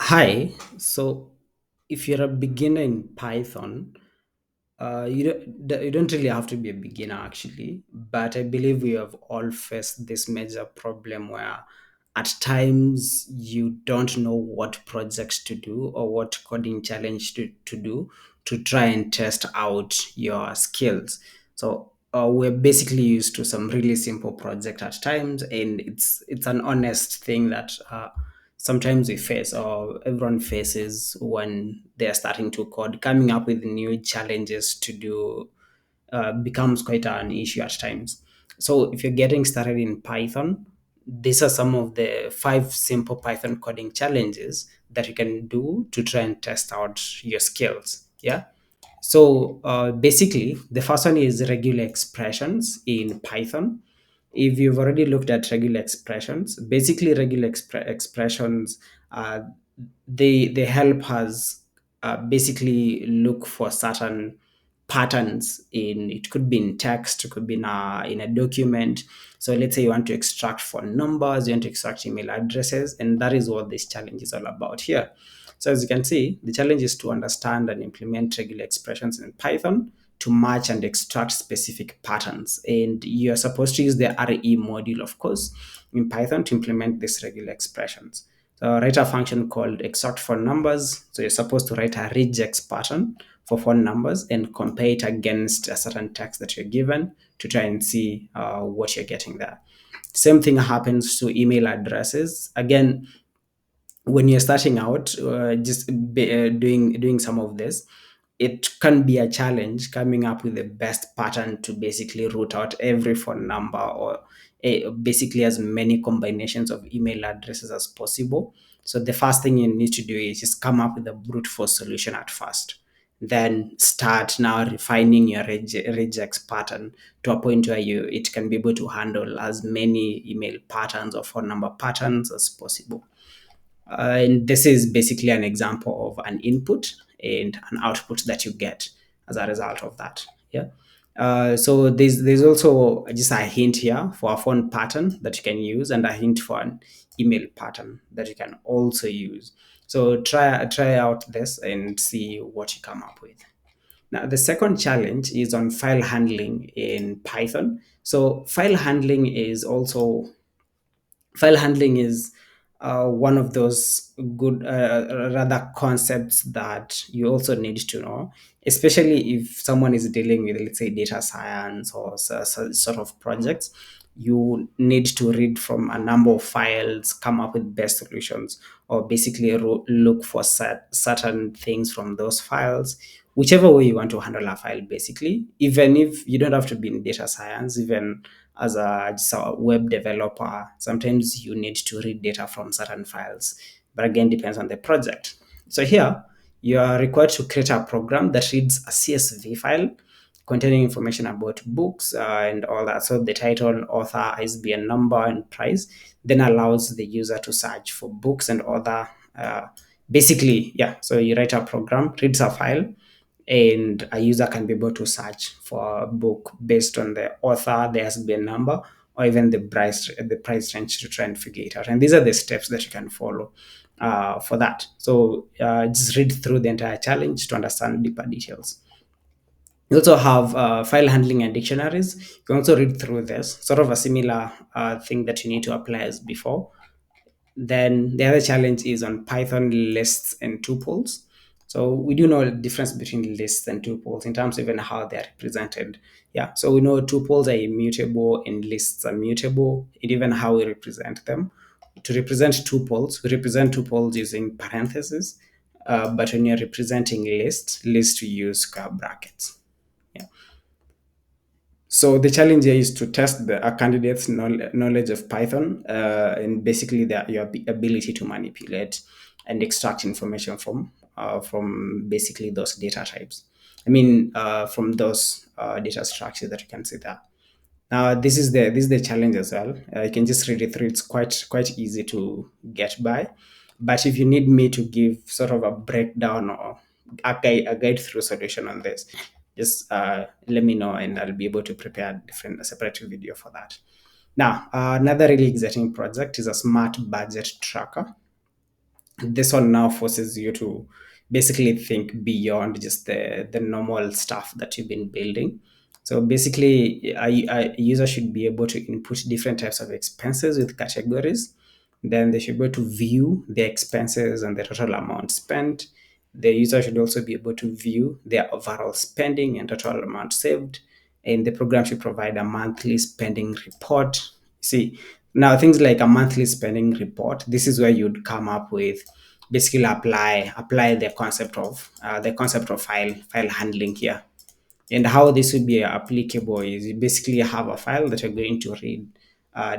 Hi. So, if you're a beginner in Python, you don't really have to be a beginner actually. But I believe we have all faced this major problem where at times you don't know what projects to do or what coding challenge to do to try and test out your skills. So we're basically used to some really simple project at times, and it's an honest thing that sometimes we face or everyone faces when they're starting to code. Coming up with new challenges to do becomes quite an issue at times. So if you're getting started in Python, these are some of the five simple Python coding challenges that you can do to try and test out your skills. Yeah. So basically, the first one is regular expressions in Python. If you've already looked at regular expressions, basically regular expressions, uh, they help us basically look for certain patterns in, it could be in text, it could be in a document. So let's say you want to extract phone numbers, you want to extract email addresses, and that is what this challenge is all about here. So as you can see, the challenge is to understand and implement regular expressions in Python to match and extract specific patterns. And you're supposed to use the RE module, of course, in Python to implement these regular expressions. So write a function called extract phone numbers. So you're supposed to write a regex pattern for phone numbers and compare it against a certain text that you're given to try and see what you're getting there. Same thing happens to email addresses. Again, when you're starting out, doing some of this, it can be a challenge coming up with the best pattern to basically root out every phone number or basically as many combinations of email addresses as possible. So the first thing you need to do is just come up with a brute force solution at first, then start now refining your regex pattern to a point where it can be able to handle as many email patterns or phone number patterns as possible. And this is basically an example of an input and an output that you get as a result of that. Yeah. So there's also just a hint here for a phone pattern that you can use, and a hint for an email pattern that you can also use. So try out this and see what you come up with. Now, the second challenge is on file handling in Python. So file handling is one of those good rather concepts that you also need to know, especially if someone is dealing with, let's say, data science or sort of projects. You need to read from a number of files, come up with best solutions, or basically look for certain things from those files, whichever way you want to handle a file. Basically, even if you don't have to be in data science, even as just a web developer, sometimes you need to read data from certain files. But again, depends on the project. So here, you are required to create a program that reads a CSV file containing information about books and all that. So the title, author, ISBN number, and price, then allows the user to search for books and other. Basically, yeah. So you write a program, reads a file, and a user can be able to search for a book based on the author, the ISBN number, or even the price range to try and figure it out. And these are the steps that you can follow for that. So just read through the entire challenge to understand deeper details. You also have file handling and dictionaries. You can also read through this, sort of a similar thing that you need to apply as before. Then the other challenge is on Python lists and tuples. So we do know the difference between lists and tuples in terms of even how they are represented. Yeah, so we know tuples are immutable and lists are mutable, and even how we represent them. To represent tuples, we represent tuples using parentheses, but when you're representing lists we use square brackets. Yeah. So the challenge here is to test a candidate's knowledge of Python and basically your ability to manipulate and extract information from basically those data types. I mean, from those data structures that you can see there. Now, this is the challenge as well. You can just read it through. It's quite easy to get by. But if you need me to give sort of a breakdown or a guide through solution on this, just let me know and I'll be able to prepare a separate video for that. Now, another really exciting project is a smart budget tracker. This one now forces you to basically think beyond just the normal stuff that you've been building. So basically, a user should be able to input different types of expenses with categories. Then they should be able to view their expenses and the total amount spent. The user should also be able to view their overall spending and total amount saved. And the program should provide a monthly spending report. See, now things like a monthly spending report, this is where you'd come up with basically apply the concept of file handling here. And how this would be applicable is you basically have a file that you're going to read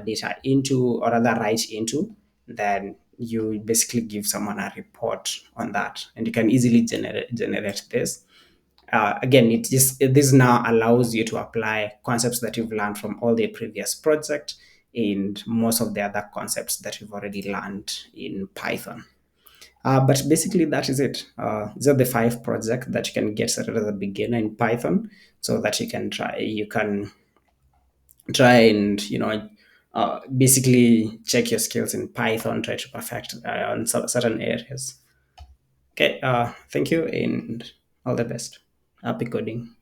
data into, or rather write into. Then you basically give someone a report on that, and you can easily generate this. Again, this now allows you to apply concepts that you've learned from all the previous project and most of the other concepts that you've already learned in Python. But basically, that is it. These are the five projects that you can get started as a beginner in Python, so that you can try and basically check your skills in Python, try to perfect on certain areas. Okay. Thank you and all the best. Happy coding.